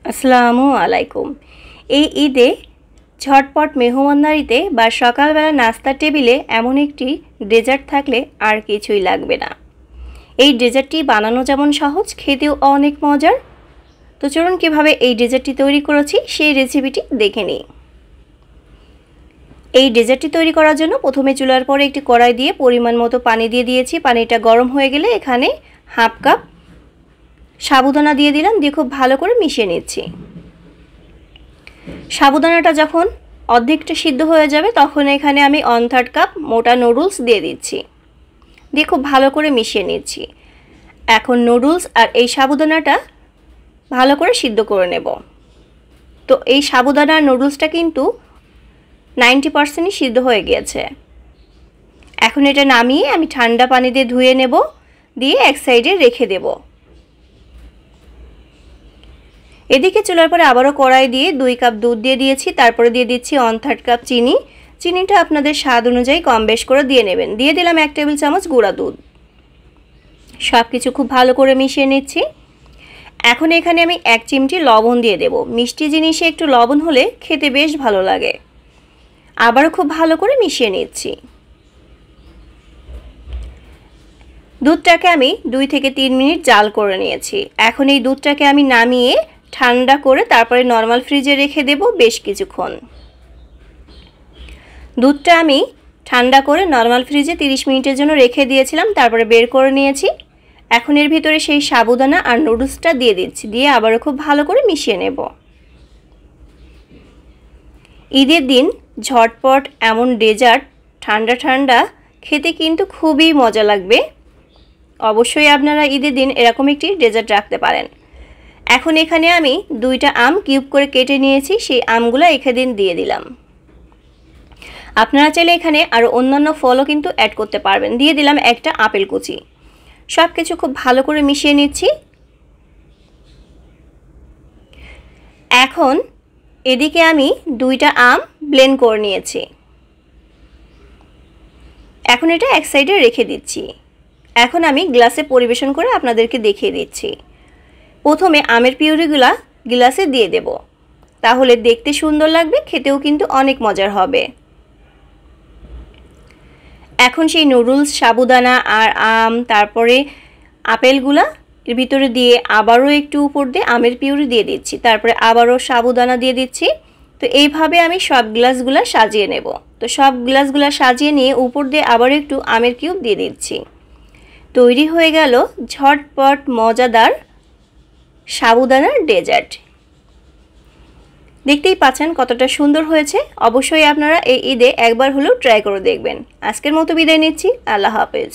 আসসালামু আলাইকুম। এই ঈদে ঝটপট মেহমানদারিতে বা সকালবেলা নাস্তার টেবিলে এমন একটি ডেজার্ট থাকলে আর কিছুই লাগবে না। এই ডেজার্টটি বানানো যেমন সহজ, খেতেও অনেক মজার। তো চলুন কীভাবে এই ডেজার্টটি তৈরি করেছি সেই রেসিপিটি দেখে নিই। এই ডেজার্টটি তৈরি করার জন্য প্রথমে চুলার পরে একটি কড়াই দিয়ে পরিমাণ মতো পানি দিয়ে দিয়েছি। পানিটা গরম হয়ে গেলে এখানে হাফ কাপ সাবুদানা দিয়ে দিলাম, দিয়ে খুব ভালো করে মিশিয়ে নিচ্ছি। সাবুদানাটা যখন অর্ধেকটা সিদ্ধ হয়ে যাবে তখন এখানে আমি 1/3 কাপ মোটা নুডলস দিয়ে দিচ্ছি, দিয়ে খুব ভালো করে মিশিয়ে নিচ্ছি। এখন নুডলস আর এই সাবুদানাটা ভালো করে সিদ্ধ করে নেব। তো এই সাবুদানা আর নুডলসটা কিন্তু 90% সিদ্ধ হয়ে গিয়েছে। এখন এটা নামিয়ে আমি ঠান্ডা পানি দিয়ে ধুয়ে নেব, দিয়ে এক সাইডে রেখে দেব। এদিকে চুলার পরে আবারও কড়াই দিয়ে 2 কাপ দুধ দিয়ে দিয়েছি, তারপরে দিয়ে দিচ্ছি 1/3 কাপ চিনি। চিনিটা আপনাদের স্বাদ অনুযায়ী কম বেশ করে দিয়ে নেবেন। দিয়ে দিলাম 1 টেবিল চামচ গুঁড়া দুধ। সব কিছু খুব ভালো করে মিশিয়ে নিচ্ছি। এখন এখানে আমি 1 চিমটি লবণ দিয়ে দেব। মিষ্টি জিনিসে একটু লবণ হলে খেতে বেশ ভালো লাগে। আবারও খুব ভালো করে মিশিয়ে নিচ্ছি। দুধটাকে আমি 2 থেকে 3 মিনিট জাল করে নিয়েছি। এখন এই দুধটাকে আমি নামিয়ে ঠান্ডা করে তারপরে নরমাল ফ্রিজে রেখে দেব বেশ কিছুক্ষণ। দুধটা আমি ঠান্ডা করে নরমাল ফ্রিজে 30 মিনিটের জন্য রেখে দিয়েছিলাম, তারপরে বের করে নিয়েছি। এখন এর ভিতরে সেই সাবুদানা আর নুডলসটা দিয়ে দিচ্ছি, দিয়ে আবারও খুব ভালো করে মিশিয়ে নেব। ঈদের দিন ঝটপট এমন ডেজার্ট ঠান্ডা ঠান্ডা খেতে কিন্তু খুবই মজা লাগবে। অবশ্যই আপনারা ঈদের দিন এরকম একটি ডেজার্ট রাখতে পারেন। এখন এখানে আমি 2টা আম কিউব করে কেটে নিয়েছি, সেই আমগুলো এখানে দিয়ে দিলাম। আপনারা চাইলে এখানে আরও অন্যান্য ফলও কিন্তু অ্যাড করতে পারবেন। দিয়ে দিলাম একটা আপেল কুচি। সব কিছু খুব ভালো করে মিশিয়ে নিচ্ছি। এখন এদিকে আমি 2টা আম ব্লেন্ড করে নিয়েছি। এখন এটা এক সাইডে রেখে দিচ্ছি। এখন আমি গ্লাসে পরিবেশন করে আপনাদেরকে দেখিয়ে দিচ্ছি। প্রথমে আমের পিউরিগুলা গ্লাসে দিয়ে দেব, তাহলে দেখতে সুন্দর লাগবে, খেতেও কিন্তু অনেক মজার হবে। এখন সেই নুডলস, সাবুদানা আর আম, তারপরে আপেলগুলা এর ভিতরে দিয়ে আবারও একটু উপর দিয়ে আমের পিউরি দিয়ে দিচ্ছি, তারপরে আবারও সাবুদানা দিয়ে দিচ্ছি। তো এইভাবে আমি সব গ্লাসগুলা সাজিয়ে নেব। তো সব গ্লাসগুলা সাজিয়ে নিয়ে উপর দিয়ে আবারও একটু আমের কিউব দিয়ে দিচ্ছি। তৈরি হয়ে গেল ঝটপট মজাদার সাবুদানার ডেজার্ট। দেখতেই পাচ্ছেন কতটা সুন্দর হয়েছে। অবশ্যই আপনারা এই ঈদে একবার হলেও ট্রাই করে দেখবেন। আজকের মতো বিদায় নিচ্ছি। আল্লাহ হাফেজ।